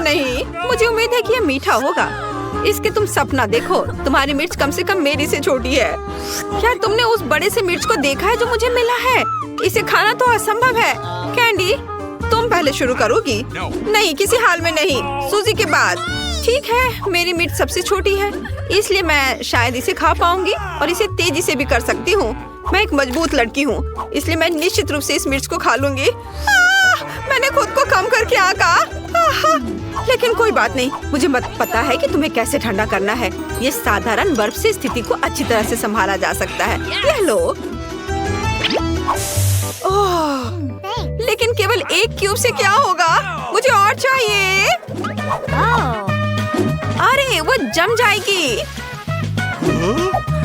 नहीं, मुझे उम्मीद है कि ये मीठा होगा। इसके तुम सपना देखो, तुम्हारी मिर्च कम से कम मेरी से छोटी है। क्या तुमने उस बड़े से मिर्च को देखा है जो मुझे मिला है? इसे खाना तो असंभव है। कैंडी, तुम पहले शुरू करोगी? नहीं, किसी हाल में नहीं, सूजी के बाद। ठीक है, मेरी मिर्च सबसे छोटी है, इसलिए मैं शायद इसे खा पाऊंगी और इसे तेजी से भी कर सकती हूँ। मैं एक मजबूत लड़की हूँ, इसलिए मैं निश्चित रूप से इस मिर्च को खा लूंगी। मैंने खुद को कम करके आका। लेकिन कोई बात नहीं, मुझे पता है कि तुम्हें कैसे ठंडा करना है। ये साधारण बर्फ से स्थिति को अच्छी तरह से संभाला जा सकता है। यह लो। ओह, लेकिन केवल एक क्यूब से क्या होगा? मुझे और चाहिए। अरे वो जम जाएगी।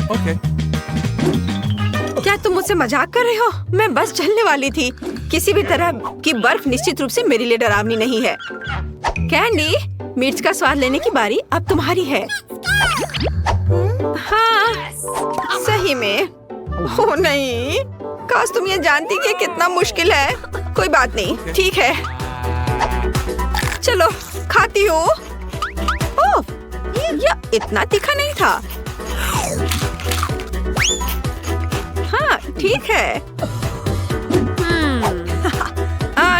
Okay. क्या तुम मुझसे मजाक कर रहे हो? मैं बस चलने वाली थी। किसी भी तरह की बर्फ निश्चित रूप से मेरे लिए डरावनी नहीं है। कैंडी, मिर्च का स्वाद लेने की बारी अब तुम्हारी है। हाँ, सही में। ओह नहीं, काश तुम ये जानती कि कितना मुश्किल है। कोई बात नहीं, ठीक है, चलो खाती हूँ। ओह, यह इतना तीखा नहीं था। हाँ, ठीक है।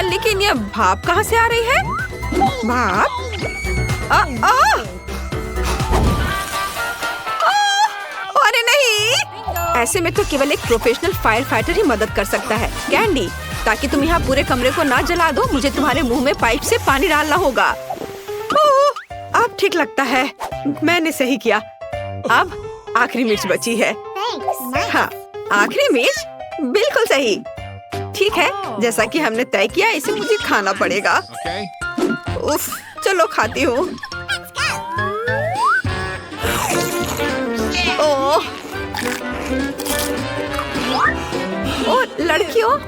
लेकिन यह भाप कहाँ से आ रही है? भाप? अरे नहीं! ऐसे में तो केवल एक प्रोफेशनल फायर फाइटर ही मदद कर सकता है। कैंडी, ताकि तुम यहाँ पूरे कमरे को ना जला दो, मुझे तुम्हारे मुंह में पाइप से पानी डालना होगा। अब ठीक लगता है, मैंने सही किया। अब आखिरी मिर्च बची है। हाँ, आखिरी मिर्च, बिल्कुल सही। ठीक है, जैसा कि हमने तय किया, इसे मुझे खाना पड़ेगा। उफ, चलो खाती हूँ। ओह, लड़कियों,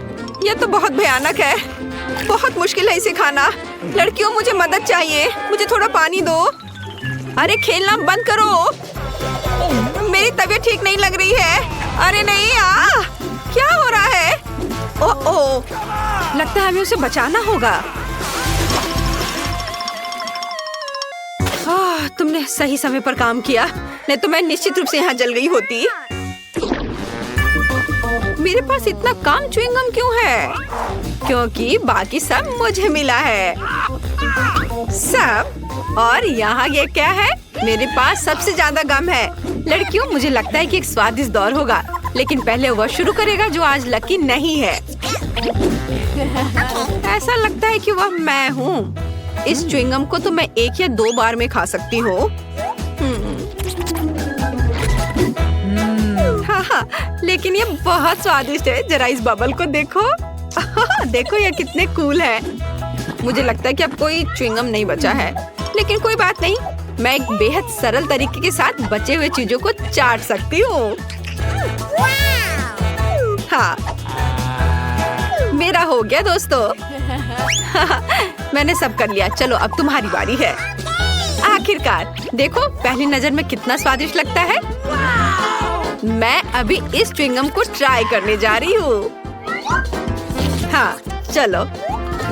यह तो बहुत भयानक है। बहुत मुश्किल है इसे खाना। लड़कियों, मुझे मदद चाहिए। मुझे थोड़ा पानी दो। अरे खेलना बंद करो। मेरी तबीयत ठीक नहीं लग रही है। अरे नहीं, क्या हो रहा है? ओह, लगता है हमें उसे बचाना होगा। तुमने सही समय पर काम किया, नहीं तो मैं निश्चित रूप से यहाँ जल गई होती। मेरे पास इतना कम च्युइंगम क्यों है? क्योंकि बाकी सब मुझे मिला है। सब? और यहाँ ये क्या है? मेरे पास सबसे ज्यादा गम है। लड़कियों, मुझे लगता है कि एक स्वादिष्ट दौर होगा, लेकिन पहले वह शुरू करेगा जो आज लकी नहीं है। ऐसा लगता है कि वह मैं हूँ। इस च्युइंगम को तो मैं 1 या 2 बार में खा सकती हूँ। हाँ, लेकिन ये बहुत स्वादिष्ट है। जरा इस बबल को देखो। देखो ये कितने कूल है। मुझे लगता है कि अब कोई च्युइंगम नहीं बचा है, लेकिन कोई बात नहीं, मैं एक बेहद सरल तरीके के साथ बचे हुए चीजों को चाट सकती हूँ। हाँ, मेरा हो गया दोस्तों। मैंने सब कर लिया। चलो अब तुम्हारी बारी है। आखिरकार, देखो पहली नजर में कितना स्वादिष्ट लगता है। मैं अभी इस च्युइंगम को ट्राई करने जा रही हूँ। हाँ, चलो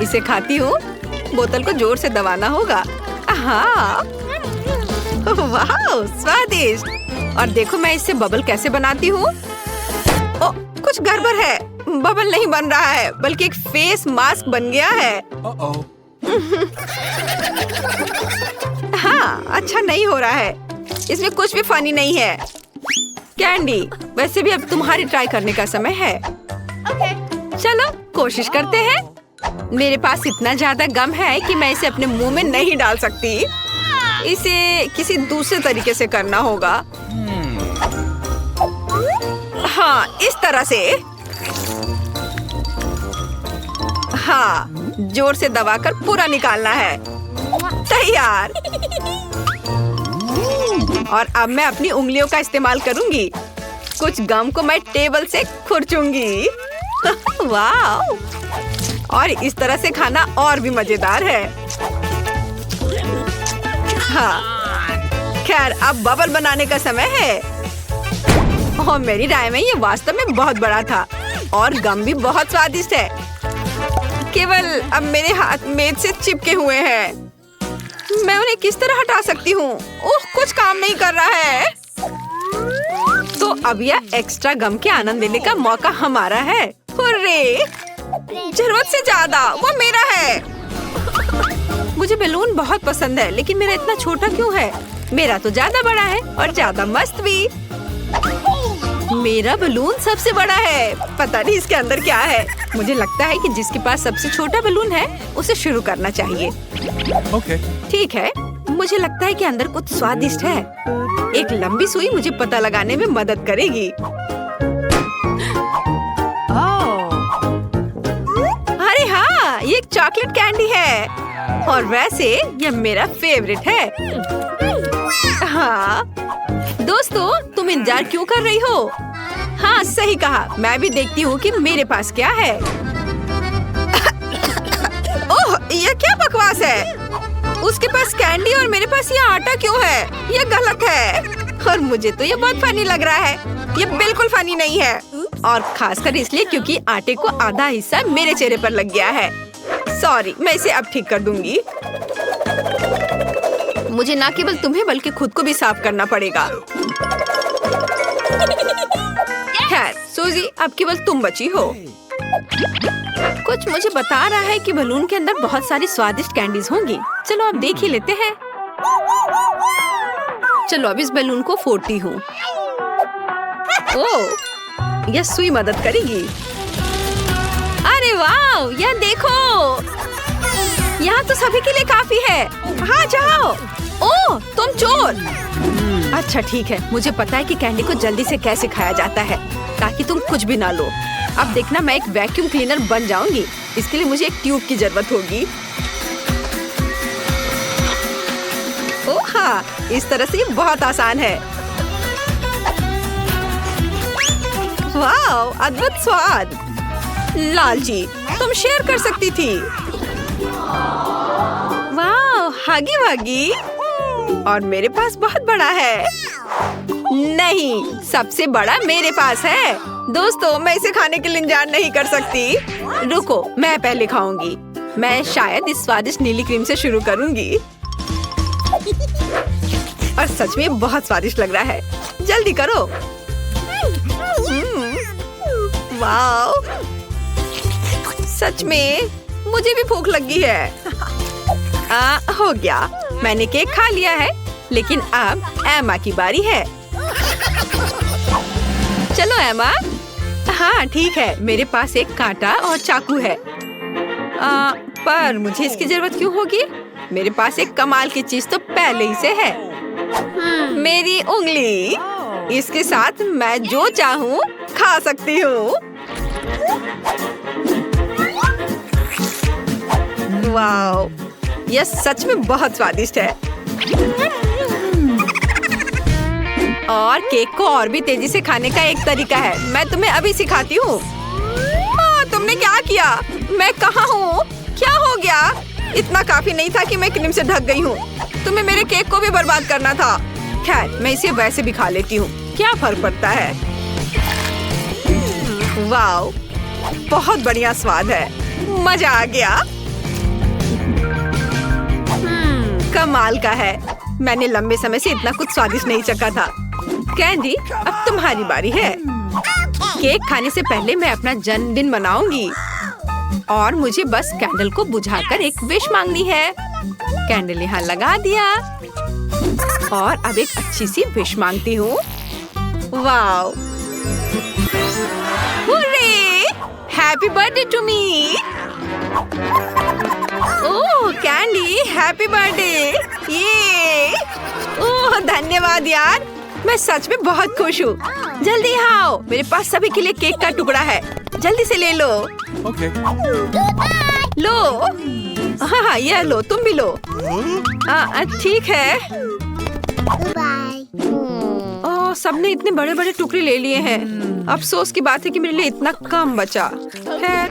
इसे खाती हूँ। बोतल को जोर से दबाना होगा। हाँ, वाह, स्वादिष्ट। और देखो मैं इससे बबल कैसे बनाती हूँ। कुछ गड़बड़ है। बबल नहीं बन रहा है, बल्कि एक फेस मास्क बन गया है। हाँ, अच्छा नहीं हो रहा है। इसमें कुछ भी फनी नहीं है। कैंडी, वैसे भी अब तुम्हारी ट्राई करने का समय है। चलो कोशिश करते हैं। मेरे पास इतना ज्यादा गम है कि मैं इसे अपने मुंह में नहीं डाल सकती। इसे किसी दूसरे तरीके से करना होगा। हाँ, इस तरह से। हाँ, जोर से दबाकर पूरा निकालना है। तैयार। और अब मैं अपनी उंगलियों का इस्तेमाल करूंगी। कुछ गम को मैं टेबल से खुरचूंगी। वाह! और इस तरह से खाना और भी मजेदार है। हाँ, खैर अब बबल बनाने का समय है। और मेरी राय में ये वास्तव में बहुत बड़ा था और गम भी बहुत स्वादिष्ट है। केवल अब मेरे हाथ मेज से चिपके हुए हैं। मैं उन्हें किस तरह हटा सकती हूँ? ओह, कुछ काम नहीं कर रहा है। तो अब यह एक्स्ट्रा गम के आनंद लेने का मौका हमारा है। हुर्रे! जरूरत से ज्यादा, वो मेरा है। मुझे बैलून बहुत पसंद है, लेकिन मेरा इतना छोटा क्यों है? मेरा तो ज्यादा बड़ा है और ज्यादा मस्त भी। मेरा बलून सबसे बड़ा है। पता नहीं इसके अंदर क्या है। मुझे लगता है कि जिसके पास सबसे छोटा बलून है उसे शुरू करना चाहिए। ठीक है, मुझे लगता है कि अंदर कुछ स्वादिष्ट है। एक लंबी सुई मुझे पता लगाने में मदद करेगी। अरे हाँ, ये एक चॉकलेट कैंडी है और वैसे यह मेरा फेवरेट है। हाँ दोस्तों, तुम इंतजार क्यों कर रही हो? हाँ सही कहा, मैं भी देखती हूँ कि मेरे पास क्या है। ओह, ये क्या बकवास है? उसके पास कैंडी और मेरे पास ये आटा क्यों है? ये गलत है और मुझे तो ये बहुत फनी लग रहा है। ये बिल्कुल फनी नहीं है और खासकर इसलिए क्योंकि आटे को आधा हिस्सा मेरे चेहरे पर लग गया है। सॉरी, मैं इसे अब ठीक कर दूंगी। मुझे ना केवल तुम्हें बल्कि खुद को भी साफ करना पड़ेगा। खैर सूजी, अब केवल तुम बची हो। कुछ मुझे बता रहा है कि बलून के अंदर बहुत सारी स्वादिष्ट कैंडीज होंगी। चलो अब देख ही लेते हैं। चलो अब इस बलून को फोड़ती हूँ। ओह, यह सुई मदद करेगी। अरे वाह, यह देखो, यहाँ तो सभी के लिए काफी है। हाँ जाओ। ओह, तुम चोर। अच्छा ठीक है, मुझे पता है कि कैंडी को जल्दी से कैसे खाया जाता है ताकि तुम कुछ भी ना लो। अब देखना, मैं एक वैक्यूम क्लीनर बन जाऊंगी। इसके लिए मुझे एक ट्यूब की जरूरत होगी। ओह हाँ, इस तरह से ये बहुत आसान है। वाह, अद्भुत स्वाद। लालची, तुम शेयर कर सकती थी। वाह, हागी वागी। और मेरे पास बहुत बड़ा है। नहीं, सबसे बड़ा मेरे पास है। दोस्तों, मैं इसे खाने के लिए इंतजार नहीं कर सकती। रुको, मैं पहले खाऊंगी। मैं शायद इस स्वादिष्ट नीली क्रीम से शुरू करूंगी। और सच में बहुत स्वादिष्ट लग रहा है। जल्दी करो। वाह, सच में मुझे भी भूख लगी है। हो गया, मैंने केक खा लिया है, लेकिन अब एमा की बारी है। चलो एमा। हाँ ठीक है, मेरे पास एक कांटा और चाकू है। पर मुझे इसकी जरूरत क्यों होगी? मेरे पास एक कमाल की चीज तो पहले ही से है। मेरी उंगली। इसके साथ मैं जो चाहूँ खा सकती हूँ। वाओ, यह सच में बहुत स्वादिष्ट है। और केक को और भी तेजी से खाने का एक तरीका है। मैं तुम्हें अभी सिखाती हूँ। तुमने क्या किया? मैं कहाँ हूँ? क्या हो गया? इतना काफी नहीं था कि मैं क्रीम से ढक गई हूँ। तुम्हें मेरे केक को भी बर्बाद करना था। खैर, मैं इसे वैसे भी खा लेती हूँ। क्या फर्क पड़ता है? वाओ, बहुत बढ़िया स्वाद है। मजा आ गया। कमाल का है। मैंने लंबे समय से इतना कुछ स्वादिष्ट नहीं चखा था। कैंडी, अब तुम्हारी बारी है। केक खाने से पहले मैं अपना जन्मदिन मनाऊंगी और मुझे बस कैंडल को बुझाकर एक विश मांगनी है। कैंडल यहाँ लगा दिया और अब एक अच्छी सी विश मांगती हूँ। Wow, hurray! Happy birthday to me. Oh candy, happy birthday. ये ओह धन्यवाद यार, मैं सच में बहुत खुश हूँ। जल्दी आओ, मेरे पास सभी के लिए केक का टुकड़ा है। जल्दी से ले लो। लो। हाँ, यह लो, तुम भी लो। ठीक है। ओह, सबने इतने बड़े बड़े टुकड़े ले लिए हैं। अफसोस की बात है कि मेरे लिए इतना कम बचा है।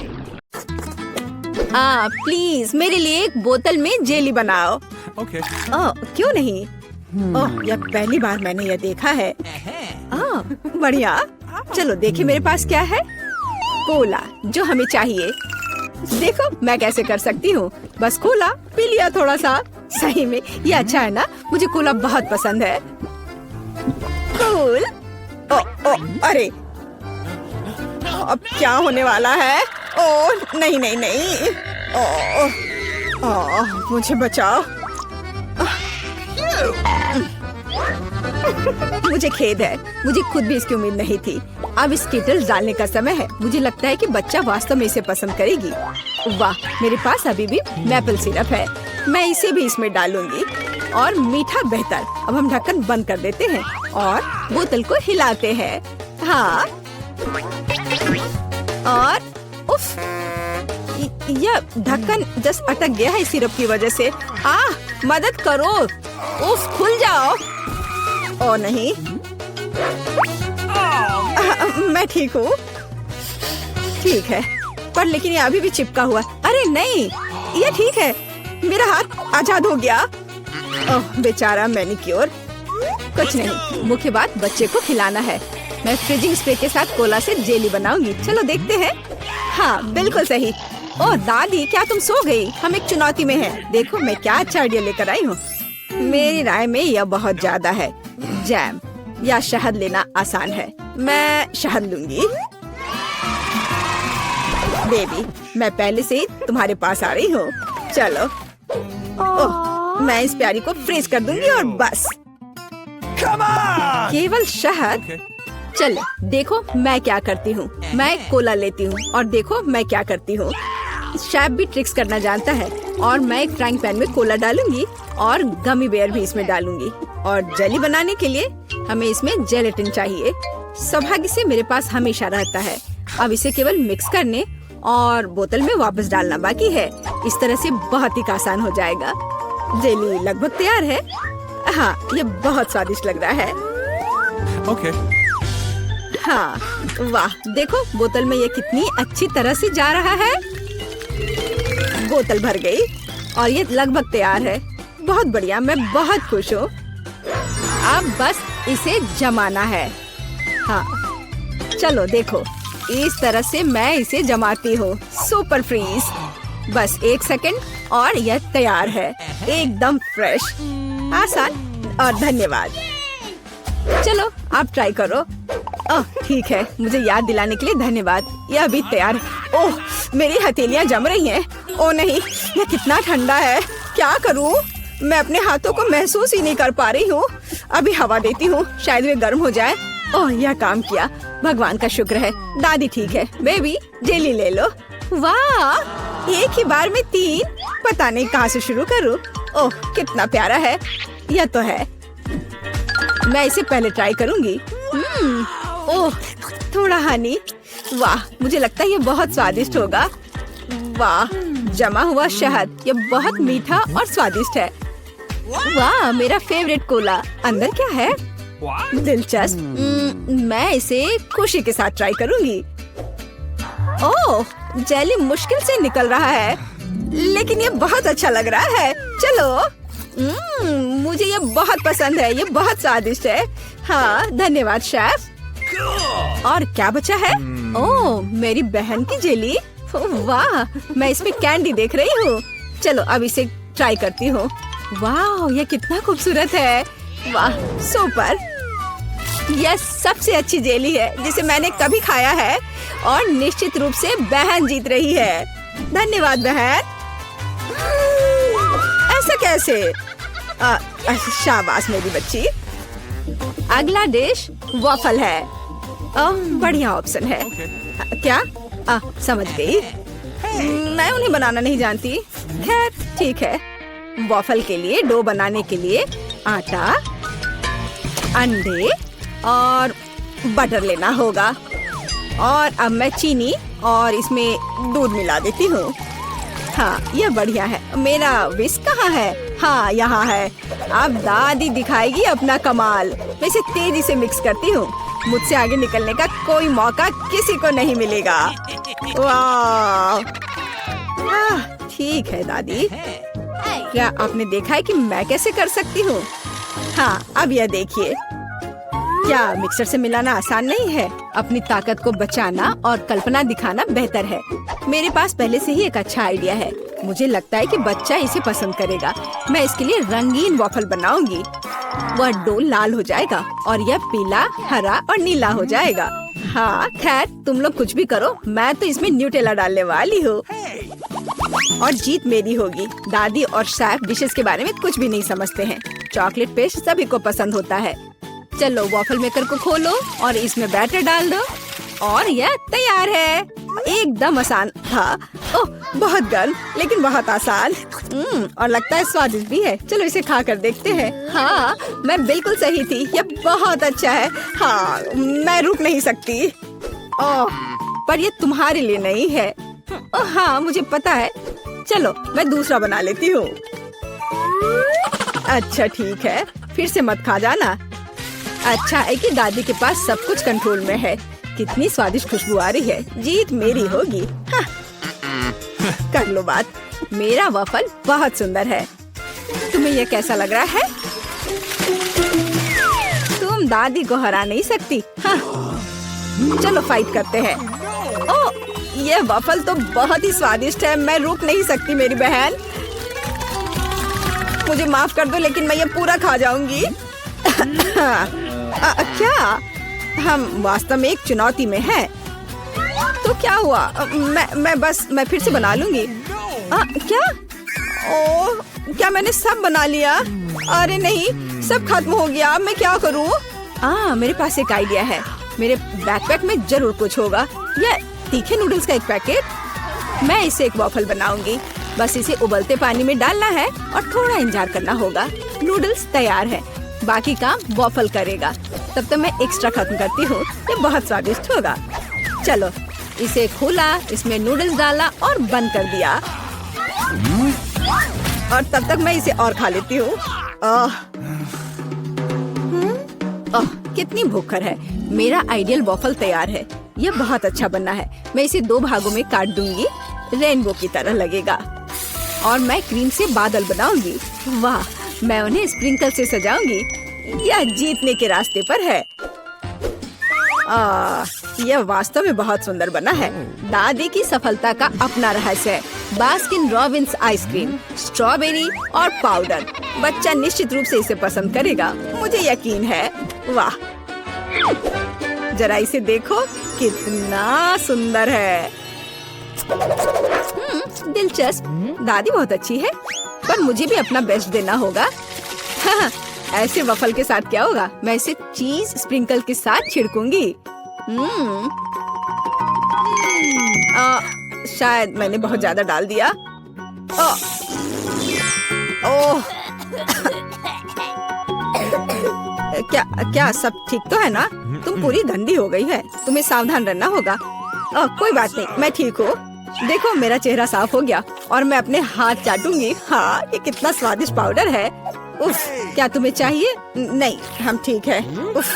प्लीज मेरे लिए एक बोतल में जेली बनाओ। क्यों नहीं? यह पहली बार मैंने यह देखा है। बढ़िया। चलो देखें मेरे पास क्या है। कोला, जो हमें चाहिए। देखो मैं कैसे कर सकती हूँ। बस कोला पी लिया थोड़ा सा। सही में ये अच्छा है ना, मुझे कोला बहुत पसंद है। कूल। ओ, ओ, अरे अब क्या होने वाला है? ओ नहीं नहीं नहीं। मुझे बचाओ। मुझे खेद है, मुझे खुद भी इसकी उम्मीद नहीं थी। अब इस skittles डालने का समय है। मुझे लगता है कि बच्चा वास्तव में इसे पसंद करेगी। वाह, मेरे पास अभी भी मैपल सिरप है, मैं इसे भी इसमें डालूंगी। और मीठा बेहतर। अब हम ढक्कन बंद कर देते हैं और बोतल को हिलाते हैं। हाँ, और उफ, यह ढक्कन जस्ट अटक गया है सिरप की वजह से। मदद करो, उफ, खुल जाओ। ओ नहीं, मैं ठीक हूँ। ठीक है, पर लेकिन ये अभी भी चिपका हुआ। अरे नहीं, ये ठीक है, मेरा हाथ आजाद हो गया। ओह बेचारा मैनिक्योर। कुछ नहीं, मुख्य बात बच्चे को खिलाना है। मैं फ्रीजिंग स्प्रे के साथ कोला से जेली बनाऊंगी। चलो देखते हैं। हाँ बिल्कुल सही। ओह दादी, क्या तुम सो गई? हम एक चुनौती में हैं। देखो मैं क्या अच्छा आइडिया लेकर आई हूँ। मेरी राय में यह बहुत ज्यादा है। जैम या शहद लेना आसान है। मैं शहद लूंगी। बेबी, मैं पहले से ही तुम्हारे पास आ रही हूँ। चलो। ओह, मैं इस प्यारी को फ्रीज कर दूंगी और बस। केवल शहद। चलो देखो मैं क्या करती हूँ। मैं कोला लेती हूँ और देखो मैं क्या करती हूँ। शेफ भी ट्रिक्स करना जानता है। और मैं एक फ्राइंग पैन में कोला डालूंगी और गमी बेयर भी इसमें डालूंगी। और जेली बनाने के लिए हमें इसमें जेलेटिन चाहिए। सौभाग्य से मेरे पास हमेशा रहता है। अब इसे केवल मिक्स करने और बोतल में वापस डालना बाकी है। इस तरह से बहुत ही आसान हो जाएगा। जेली लगभग तैयार है। हाँ, ये बहुत स्वादिष्ट लग रहा है। ओके। हाँ, वाह, देखो बोतल में ये कितनी अच्छी तरह से जा रहा है। बोतल भर गई और ये लगभग तैयार है। बहुत बढ़िया, मैं बहुत खुश हूँ। अब बस इसे जमाना है। हाँ, चलो देखो, इस तरह से मैं इसे जमाती हूँ। Super freeze. बस 1 सेकंड और यह तैयार है। एकदम फ्रेश, आसान और धन्यवाद। चलो आप ट्राई करो। ओह ठीक है, मुझे याद दिलाने के लिए धन्यवाद। यह अभी तैयार है। ओह, मेरी हथेलियां जम रही हैं। ओह नहीं, यह कितना ठंडा है। क्या करूं? मैं अपने हाथों को महसूस ही नहीं कर पा रही हूँ। अभी हवा देती हूँ, शायद वे गर्म हो जाए। ओह, यह काम किया, भगवान का शुक्र है। दादी ठीक है। बेबी, जेली ले लो। वाह, एक ही बार में 3। पता नहीं कहाँ से शुरू करूँ। ओह कितना प्यारा है। यह तो है, मैं इसे पहले ट्राई करूंगी। ओह थोड़ा हनी। वाह, मुझे लगता है ये बहुत स्वादिष्ट होगा। वाह, जमा हुआ शहद, ये बहुत मीठा और स्वादिष्ट है। वाह, मेरा फेवरेट कोला। अंदर क्या है? दिलचस्प। मैं इसे खुशी के साथ ट्राई करूंगी। ओह, जेली मुश्किल से निकल रहा है, लेकिन ये बहुत अच्छा लग रहा है। चलो। मुझे ये बहुत पसंद है, ये बहुत स्वादिष्ट है। हाँ धन्यवाद शेफ। और क्या बचा है? ओह, मेरी बहन की जेली। वाह, मैं इसमें कैंडी देख रही हूँ। चलो अब इसे ट्राई करती हूँ। वाह, ये कितना खूबसूरत है। वाह सुपर। यह सबसे अच्छी जेली है जिसे मैंने कभी खाया है और निश्चित रूप से बहन जीत रही है। धन्यवाद बहन। ऐसा कैसे? शाबाश मेरी बच्ची। अगला डिश वॉफल है। बढ़िया ऑप्शन है। क्या? समझ गई। मैं उन्हें बनाना नहीं जानती। खैर ठीक है। वॉफल के लिए डो बनाने के लिए आटा, अंडे और बटर लेना होगा। और अब मैं चीनी और इसमें दूध मिला देती हूँ। हाँ, यह बढ़िया है। मेरा विस्क कहाँ है? हाँ यहाँ है। अब दादी दिखाएगी अपना कमाल। मैं इसे तेजी से मिक्स करती हूँ। मुझसे आगे निकलने का कोई मौका किसी को नहीं मिलेगा। वाह, ठीक है दादी। क्या आपने देखा है कि मैं कैसे कर सकती हूँ? हाँ, अब यह देखिए। क्या मिक्सर से मिलाना आसान नहीं है? अपनी ताकत को बचाना और कल्पना दिखाना बेहतर है। मेरे पास पहले से ही एक अच्छा आइडिया है। मुझे लगता है कि बच्चा इसे पसंद करेगा। मैं इसके लिए रंगीन वॉफल बनाऊंगी। वह डो लाल हो जाएगा और यह पीला, हरा और नीला हो जाएगा। हाँ खैर, तुम लोग कुछ भी करो, मैं तो इसमें न्यूटेला डालने वाली हूँ और जीत मेरी होगी। दादी और सैफ डिशेस के बारे में कुछ भी नहीं समझते हैं। चॉकलेट पेस्ट सभी को पसंद होता है। चलो वॉफल मेकर को खोलो और इसमें बैटर डाल दो और यह तैयार है। एकदम आसान था। ओह बहुत गर्म लेकिन बहुत आसान। और लगता है स्वादिष्ट भी है। चलो इसे खा कर देखते हैं। हाँ मैं बिल्कुल सही थी, यह बहुत अच्छा है। हाँ मैं रुक नहीं सकती। ओह पर ये तुम्हारे लिए नहीं है। ओह हाँ मुझे पता है। चलो मैं दूसरा बना लेती हूँ। अच्छा ठीक है, फिर से मत खा जाना। अच्छा है कि दादी के पास सब कुछ कंट्रोल में है। कितनी स्वादिष्ट खुशबू आ रही है। जीत मेरी होगी। हाँ। कर लो बात। मेरा वफल बहुत सुंदर है। तुम्हें यह कैसा लग रहा है? तुम दादी को हरा नहीं सकती। हाँ। चलो फाइट करते हैं। ओह यह वफल तो बहुत ही स्वादिष्ट है। मैं रुक नहीं सकती मेरी बहन। मुझे माफ कर दो लेकिन मैं ये पूरा खा जाऊंगी। क्या? हम वास्तव में एक चुनौती में हैं। तो क्या हुआ? मैं फिर से बना लूंगी। क्या? ओह क्या मैंने सब बना लिया? अरे नहीं, सब खत्म हो गया। मैं क्या करूं? मेरे पास एक आइडिया है। मेरे बैकपैक में जरूर कुछ होगा। यह तीखे नूडल्स का एक पैकेट। मैं इसे एक वॉफल बनाऊंगी। बस इसे उबलते पानी में डालना है और थोड़ा इंतजार करना होगा। नूडल्स तैयार है। बाकी काम वॉफल करेगा। तब तक मैं एक्स्ट्रा खत्म करती हूँ। ये बहुत स्वादिष्ट होगा। चलो इसे खोला, इसमें नूडल्स डाला और बंद कर दिया। और तब तक मैं इसे और खा लेती हूँ। कितनी भूखर है। मेरा आइडियल वॉफल तैयार है। यह बहुत अच्छा बनना है। मैं इसे 2 भागों में काट दूंगी। रेनबो की तरह लगेगा। और मैं क्रीम से बादल बनाऊंगी। वाह, मैं उन्हें स्प्रिंकल से सजाऊंगी। यह जीतने के रास्ते पर है। यह वास्तव में बहुत सुंदर बना है। दादी की सफलता का अपना रहस्य है। बास्किन रॉबिन्स आइसक्रीम, स्ट्रॉबेरी और पाउडर। बच्चा निश्चित रूप से इसे पसंद करेगा, मुझे यकीन है। वाह, जरा इसे देखो, कितना सुंदर है। दिलचस्प। दादी बहुत अच्छी है, पर मुझे भी अपना बेस्ट देना होगा। हाँ, ऐसे वफल के साथ क्या होगा? मैं इसे चीज स्प्रिंकल के साथ छिड़कूंगी। शायद मैंने बहुत ज्यादा डाल दिया। ओह क्या सब ठीक तो है ना? तुम पूरी गंदी हो गई है। तुम्हें सावधान रहना होगा। कोई बात नहीं, मैं ठीक हूँ। देखो मेरा चेहरा साफ हो गया और मैं अपने हाथ चाटूंगी। हाँ, ये कितना स्वादिष्ट पाउडर है। उफ, क्या तुम्हें चाहिए? नहीं, हम ठीक है। उफ,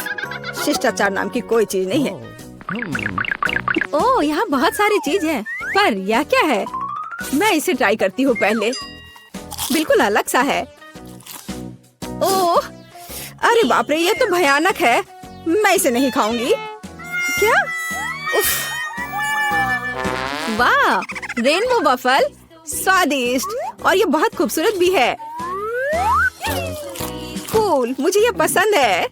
शिष्टाचार नाम की कोई चीज नहीं है। ओह, यहाँ बहुत सारी चीज है, पर यह क्या है? मैं इसे ट्राई करती हूँ पहले। बिल्कुल अलग सा है। ओह, अरे बाप रे, ये तो भयानक है। मैं इसे नहीं खाऊंगी। क्या? उफ, वाह, रेनबो वफल, स्वादिष्ट और ये बहुत खूबसूरत भी है। कूल, मुझे ये पसंद है।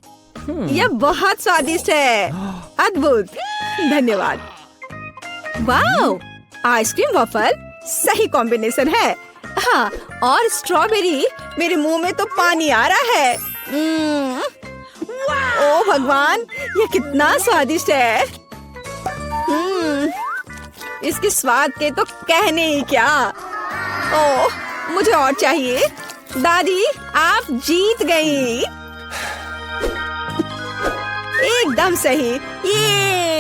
यह बहुत स्वादिष्ट है। अद्भुत, धन्यवाद। वाह, आइसक्रीम वफल सही कॉम्बिनेशन है। हाँ, और स्ट्रॉबेरी, मेरे मुंह में तो पानी आ रहा है। ओ भगवान, ये कितना स्वादिष्ट है। इसके स्वाद के तो कहने ही क्या। ओह, मुझे और चाहिए। दादी, आप जीत गई। एकदम सही। ये